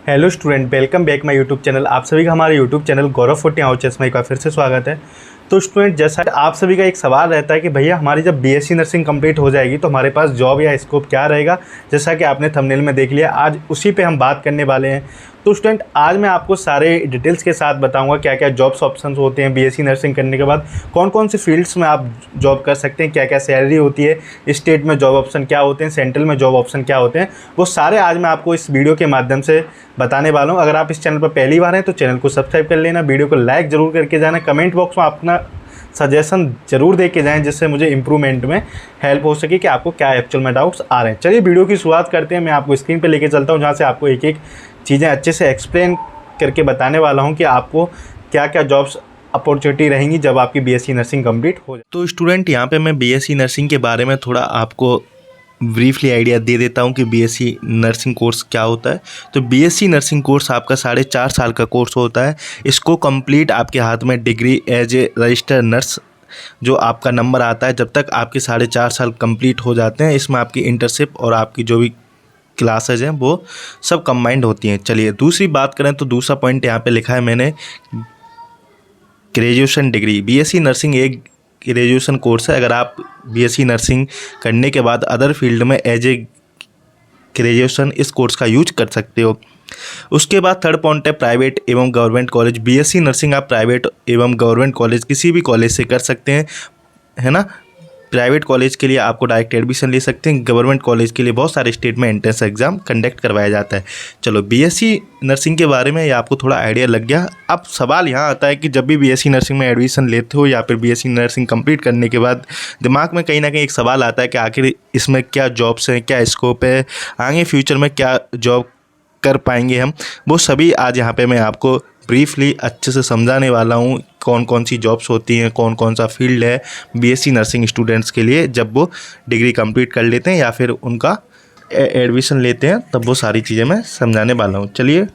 Hello student, welcome back my YouTube channel. आप सभी का हमारे यूट्यूब चैनल गौरव 14 हाउस चश्मा का फिर से स्वागत है। तो स्टूडेंट, जैसा आप सभी का एक सवाल रहता है कि भैया हमारी जब बीएससी नर्सिंग कंप्लीट हो जाएगी तो हमारे पास जॉब या स्कोप क्या रहेगा, जैसा कि आपने थंबनेल में देख लिया। आज उसी पे हम बात करने वाले हैं। तो स्टूडेंट, आज मैं आपको सारे डिटेल्स के साथ बताऊंगा क्या क्या जॉब्स ऑप्शंस होते हैं बीएससी नर्सिंग करने के बाद, कौन कौन से फील्ड्स में आप जॉब कर सकते हैं, क्या क्या सैलरी होती है, स्टेट में जॉब ऑप्शन क्या होते हैं, सेंट्रल में जॉब ऑप्शन क्या होते हैं, वो सारे आज मैं आपको इस वीडियो के माध्यम से बताने वाला हूँ। अगर आप इस चैनल पर पहली बार हैं तो चैनल को सब्सक्राइब कर लेना, वीडियो को लाइक ज़रूर करके जाना, कमेंट बॉक्स में अपना सजेशन ज़रूर दे के जाएँ, जिससे मुझे इंप्रूवमेंट में हेल्प हो सके कि आपको क्या एक्चुअल में डाउट्स आ रहे हैं। चलिए वीडियो की शुरुआत करते हैं। मैं आपको स्क्रीन पे लेके चलता हूँ, जहाँ से आपको एक एक चीज़ें अच्छे से एक्सप्लेन करके बताने वाला हूँ कि आपको क्या क्या जॉब्स अपॉर्चुनिटी रहेंगी जब आपकी बीएससी नर्सिंग कंप्लीट हो जाए। तो स्टूडेंट, यहाँ पे मैं बीएससी नर्सिंग के बारे में थोड़ा आपको ब्रीफली आइडिया दे देता हूँ कि बीएससी नर्सिंग कोर्स क्या होता है। तो बीएससी नर्सिंग कोर्स आपका 4.5 साल का कोर्स होता है। इसको कंप्लीट आपके हाथ में degree as a registered nurse जो आपका नंबर आता है, जब तक आपके 4.5 साल कंप्लीट हो जाते हैं, इसमें आपकी इंटर्नशिप और आपकी जो भी क्लासेज हैं वो सब कंबाइंड होती हैं। चलिए दूसरी बात करें तो दूसरा पॉइंट यहाँ पे लिखा है मैंने, ग्रेजुएशन डिग्री। बीएससी नर्सिंग एक ग्रेजुएशन कोर्स है। अगर आप बीएससी नर्सिंग करने के बाद अदर फील्ड में एज ए ग्रेजुएशन इस कोर्स का यूज कर सकते हो। उसके बाद थर्ड पॉइंट है प्राइवेट एवं गवर्नमेंट कॉलेज। बीएससी नर्सिंग आप प्राइवेट एवं गवर्नमेंट कॉलेज किसी भी कॉलेज से कर सकते हैं, है ना। प्राइवेट कॉलेज के लिए आपको डायरेक्ट एडमिशन ले सकते हैं, गवर्नमेंट कॉलेज के लिए बहुत सारे स्टेट में एंट्रेंस एग्जाम कंडक्ट करवाया जाता है। चलो, बीएससी नर्सिंग के बारे में ये आपको थोड़ा आइडिया लग गया। अब सवाल यहाँ आता है कि जब भी बीएससी नर्सिंग में एडमिशन लेते हो या फिर बीएससी नर्सिंग कंप्लीट करने के बाद दिमाग में कहीं ना कहीं एक सवाल आता है कि आखिर इसमें क्या जॉब्स हैं, क्या स्कोप है, आगे फ्यूचर में क्या जॉब कर पाएंगे हम। वो सभी आज यहाँ पे मैं आपको ब्रीफली अच्छे से समझाने वाला हूँ, कौन कौन सी जॉब्स होती हैं, कौन कौन सा फील्ड है बीएससी नर्सिंग स्टूडेंट्स के लिए जब वो डिग्री कंप्लीट कर लेते हैं या फिर उनका एडमिशन लेते हैं, तब वो सारी चीज़ें मैं समझाने वाला हूँ। चलिए,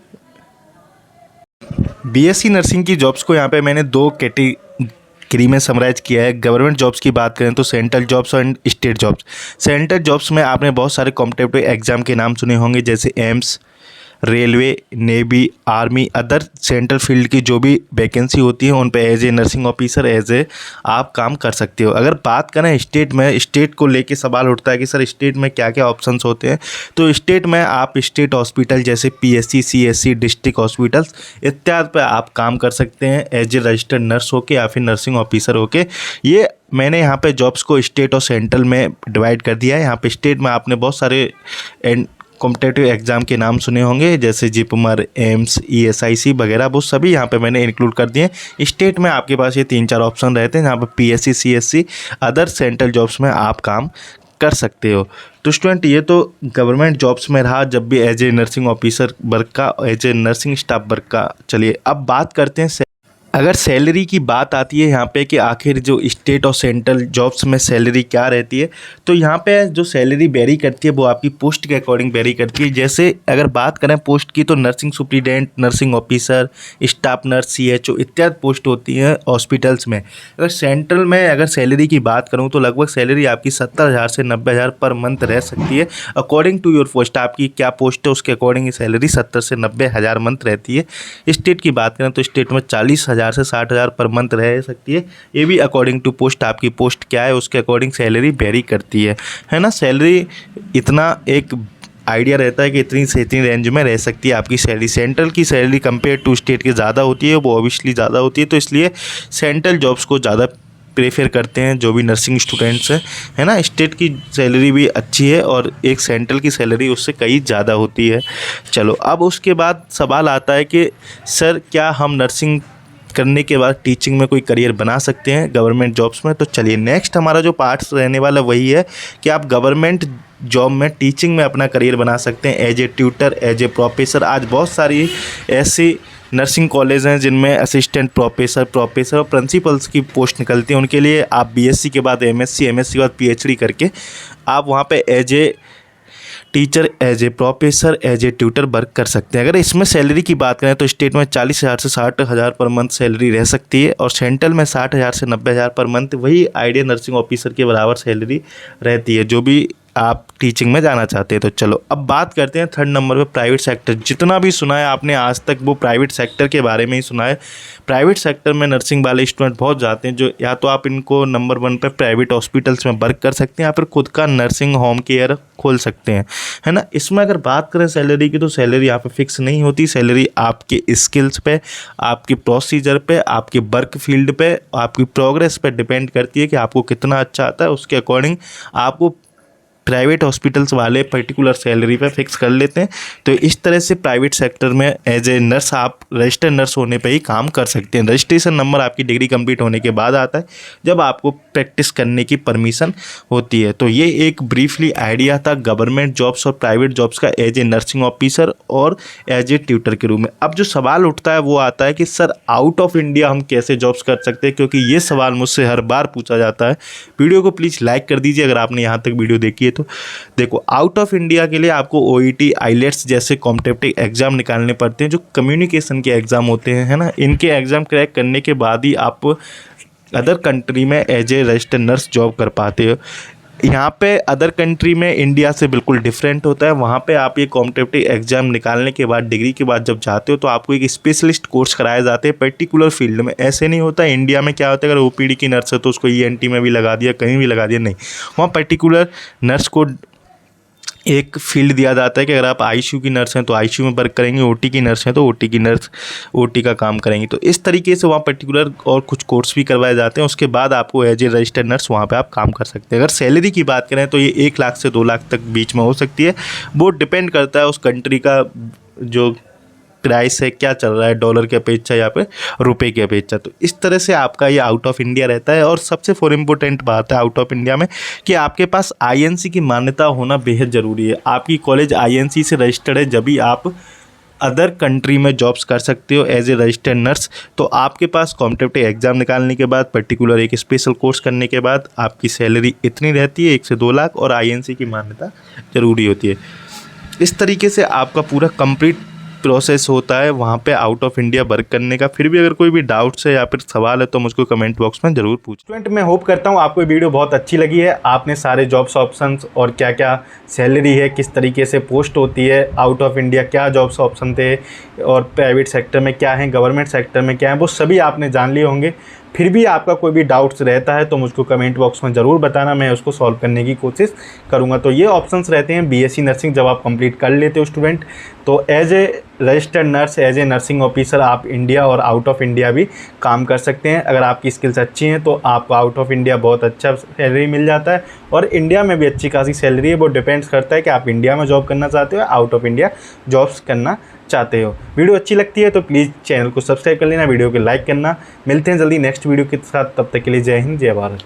बीएससी नर्सिंग की जॉब्स को यहाँ पे मैंने दो कैटेगरी में समराइज किया है। गवर्नमेंट जॉब्स की बात करें तो सेंट्रल जॉब्स और स्टेट जॉब्स। सेंट्रल जॉब्स में आपने बहुत सारे कॉम्पिटिटिव एग्जाम के नाम सुने होंगे, जैसे AIIMS, railway, navy, army, other central field की जो भी वैकेंसी होती है उन पे as a nursing officer as a आप काम कर सकते हो। अगर बात करें स्टेट में, स्टेट को लेके सवाल उठता है कि सर स्टेट में क्या क्या ऑप्शंस होते हैं। तो स्टेट में आप स्टेट हॉस्पिटल जैसे पीएससी, सीएससी, डिस्ट्रिक्ट हॉस्पिटल्स इत्यादि पे आप काम कर सकते हैं एज ए रजिस्टर्ड नर्स होके या फिर नर्सिंग ऑफिसर होके। ये मैंने यहाँ पे जॉब्स को स्टेट और सेंट्रल में डिवाइड कर दिया है। यहाँ पे स्टेट में आपने बहुत सारे कॉम्पिटिटिव एग्जाम के नाम सुने होंगे, जैसे जिपमर, एम्स, ईएसआईसी वगैरह, वो सभी यहाँ पे मैंने इंक्लूड कर दिए। स्टेट में आपके पास ये 3-4 ऑप्शन रहते हैं, जहाँ पे PSC, CSC, other central jobs में आप काम कर सकते हो। तो स्टूडेंट, ये तो गवर्नमेंट जॉब्स में रहा जब भी as a nursing officer work का, as a nursing staff work का। चलिए अब बात करते हैं अगर सैलरी की बात आती है यहाँ पे कि आखिर जो स्टेट और सेंट्रल जॉब्स में सैलरी क्या रहती है, तो यहाँ पे जो सैलरी वेरी करती है वो आपकी पोस्ट के अकॉर्डिंग वेरी करती है। जैसे अगर बात करें पोस्ट की तो nursing superintendent, nursing officer, staff nurse, CHO इत्यादि पोस्ट होती हैं हॉस्पिटल्स में। अगर सेंट्रल में अगर सैलरी की बात करूँ तो लगभग सैलरी आपकी 70,000 से 90,000 पर मंथ रह सकती है। अकॉर्डिंग टू योर पोस्ट, आपकी क्या पोस्ट है उसके अकॉर्डिंग सैलरी 70 से 90,000 मंथ रहती है। स्टेट की बात करें तो स्टेट में 40,000 से 60,000 पर मंथ रह सकती है। ये भी अकॉर्डिंग टू पोस्ट, आपकी पोस्ट क्या है उसके अकॉर्डिंग सैलरी वेरी करती है ना। सैलरी इतना एक आइडिया रहता है कि इतनी से इतनी रेंज में रह सकती है आपकी सैलरी। सेंट्रल की सैलरी कंपेयर टू स्टेट की ज़्यादा होती है, वो ऑब्वियसली ज़्यादा होती है, तो इसलिए सेंट्रल जॉब्स को ज़्यादा प्रेफर करते हैं जो भी नर्सिंग स्टूडेंट्स हैं, है ना। स्टेट की सैलरी भी अच्छी है और एक सेंट्रल की सैलरी उससे कहीं ज़्यादा होती है। चलो, अब उसके बाद सवाल आता है कि सर क्या हम नर्सिंग करने के बाद टीचिंग में कोई करियर बना सकते हैं गवर्नमेंट जॉब्स में। तो चलिए, नेक्स्ट हमारा जो पार्ट रहने वाला वही है कि आप गवर्नमेंट जॉब में टीचिंग में अपना करियर बना सकते हैं as a tutor, as a professor. आज बहुत सारी ऐसी नर्सिंग कॉलेज हैं जिनमें असिस्टेंट प्रोफेसर और प्रिंसिपल्स की पोस्ट निकलती हैं। उनके लिए आप बीएससी के बाद एमएससी के बाद पीएचडी करके आप वहाँ पे as a teacher, as a professor, as a tutor work कर सकते हैं। अगर इसमें सैलरी की बात करें तो स्टेट में 40,000 से 60,000 पर मंथ सैलरी रह सकती है और सेंट्रल में 60,000 से 90,000 पर मंथ, वही आइडिया नर्सिंग ऑफिसर के बराबर सैलरी रहती है। जो भी आप टीचिंग में जाना चाहते हैं। तो चलो अब बात करते हैं थर्ड नंबर पे प्राइवेट सेक्टर। जितना भी सुना है आपने आज तक वो प्राइवेट सेक्टर के बारे में ही सुना है। प्राइवेट सेक्टर में नर्सिंग वाले स्टूडेंट बहुत जाते हैं, जो या तो आप इनको नंबर 1 पे प्राइवेट हॉस्पिटल्स में वर्क कर सकते हैं या फिर खुद का नर्सिंग होम केयर खोल सकते हैं, है ना। इसमें अगर बात करें सैलरी की, तो सैलरी यहाँ पे फिक्स नहीं होती। सैलरी आपके स्किल्स पे, आपकी प्रोसीजर पे, आपके वर्क फील्ड पे, आपकी प्रोग्रेस पे डिपेंड करती है कि आपको कितना अच्छा आता है। उसके अकॉर्डिंग आपको प्राइवेट हॉस्पिटल्स वाले पर्टिकुलर सैलरी पे फिक्स कर लेते हैं। तो इस तरह से प्राइवेट सेक्टर में एज ए नर्स आप रजिस्टर्ड नर्स होने पे ही काम कर सकते हैं। रजिस्ट्रेशन नंबर आपकी डिग्री कंप्लीट होने के बाद आता है, जब आपको प्रैक्टिस करने की परमिशन होती है। तो ये एक ब्रीफली आइडिया था गवर्नमेंट जॉब्स और प्राइवेट जॉब्स का एज ए नर्सिंग ऑफिसर और एज ए ट्यूटर के रूप में। अब जो सवाल उठता है वो आता है कि सर आउट ऑफ इंडिया हम कैसे जॉब्स कर सकते हैं, क्योंकि ये सवाल मुझसे हर बार पूछा जाता है। वीडियो को प्लीज़ लाइक कर दीजिए अगर आपने यहाँ तक वीडियो देखी है। तो देखो, आउट ऑफ इंडिया के लिए आपको OET, आईलेट्स जैसे कॉम्पिटिटिव एग्जाम निकालने पड़ते हैं, जो कम्युनिकेशन के एग्जाम होते हैं, है ना। इनके एग्जाम क्रैक करने के बाद ही आप अदर कंट्री में as a registered nurse job कर पाते हो। यहाँ पे अदर कंट्री में इंडिया से बिल्कुल डिफरेंट होता है। वहाँ पे आप ये कॉम्पिटिटिव एग्जाम निकालने के बाद, डिग्री के बाद जब जाते हो, तो आपको एक स्पेशलिस्ट कोर्स कराए जाते हैं पर्टिकुलर फील्ड में। ऐसे नहीं होता इंडिया में क्या होता है, अगर OPD की नर्स है तो उसको ENT में भी लगा दिया, कहीं भी लगा दिया, नहीं। वहाँ पर्टिकुलर नर्स को एक फील्ड दिया जाता है कि अगर आप ICU की नर्स हैं तो ICU में वर्क करेंगे, OT की नर्स हैं तो OT की नर्स OT का काम करेंगी। तो इस तरीके से वहाँ पर्टिकुलर और कुछ कोर्स भी करवाए जाते हैं। उसके बाद आपको एज ए रजिस्टर्ड नर्स वहाँ पे आप काम कर सकते हैं। अगर सैलरी की बात करें तो ये 1 लाख से 2 लाख तक बीच में हो सकती है। वो डिपेंड करता है उस कंट्री का जो प्राइस है, क्या चल रहा है डॉलर की अपेक्षा या फिर रुपए की अपेक्षा। तो इस तरह से आपका ये आउट ऑफ इंडिया रहता है। और सबसे फॉर इम्पोर्टेंट बात है आउट ऑफ इंडिया में कि आपके पास INC की मान्यता होना बेहद ज़रूरी है। आपकी कॉलेज INC से रजिस्टर्ड है, जब भी आप अदर कंट्री में जॉब्स कर सकते हो एज ए रजिस्टर्ड नर्स। तो आपके पास कॉम्पिटिटिव एग्जाम निकालने के बाद, पर्टिकुलर एक स्पेशल कोर्स करने के बाद आपकी सैलरी इतनी रहती है 1 से 2 लाख, और INC की मान्यता ज़रूरी होती है। इस तरीके से आपका पूरा कंप्लीट प्रोसेस होता है वहाँ पे आउट ऑफ इंडिया वर्क करने का। फिर भी अगर कोई भी डाउट्स है या फिर सवाल है तो मुझको कमेंट बॉक्स में ज़रूर पूछ। स्टूडेंट, मैं होप करता हूँ आपको वीडियो बहुत अच्छी लगी है। आपने सारे जॉब्स ऑप्शंस और क्या क्या सैलरी है, किस तरीके से पोस्ट होती है, आउट ऑफ इंडिया क्या जॉब्स ऑप्शन थे, और प्राइवेट सेक्टर में क्या है, गवर्नमेंट सेक्टर में क्या है, वो सभी आपने जान लिए होंगे। फिर भी आपका कोई भी डाउट्स रहता है तो मुझको कमेंट बॉक्स में ज़रूर बताना, मैं उसको सॉल्व करने की कोशिश करूँगा। तो ये ऑप्शंस रहते हैं BSc नर्सिंग जब आप कंप्लीट कर लेते हो स्टूडेंट, तो as a registered nurse, as a nursing officer आप इंडिया और आउट ऑफ इंडिया भी काम कर सकते हैं। अगर आपकी स्किल्स अच्छी हैं तो आपको आउट ऑफ इंडिया बहुत अच्छा सैलरी मिल जाता है, और इंडिया में भी अच्छी खासी सैलरी है। वो डिपेंड्स करता है कि आप इंडिया में जॉब करना चाहते हो या आउट ऑफ इंडिया जॉब्स करना चाहते हो। वीडियो अच्छी लगती है तो प्लीज़ चैनल को सब्सक्राइब कर लेना, वीडियो को लाइक करना। मिलते हैं जल्दी नेक्स्ट वीडियो के साथ, तब तक के लिए जय हिंद, जय भारत।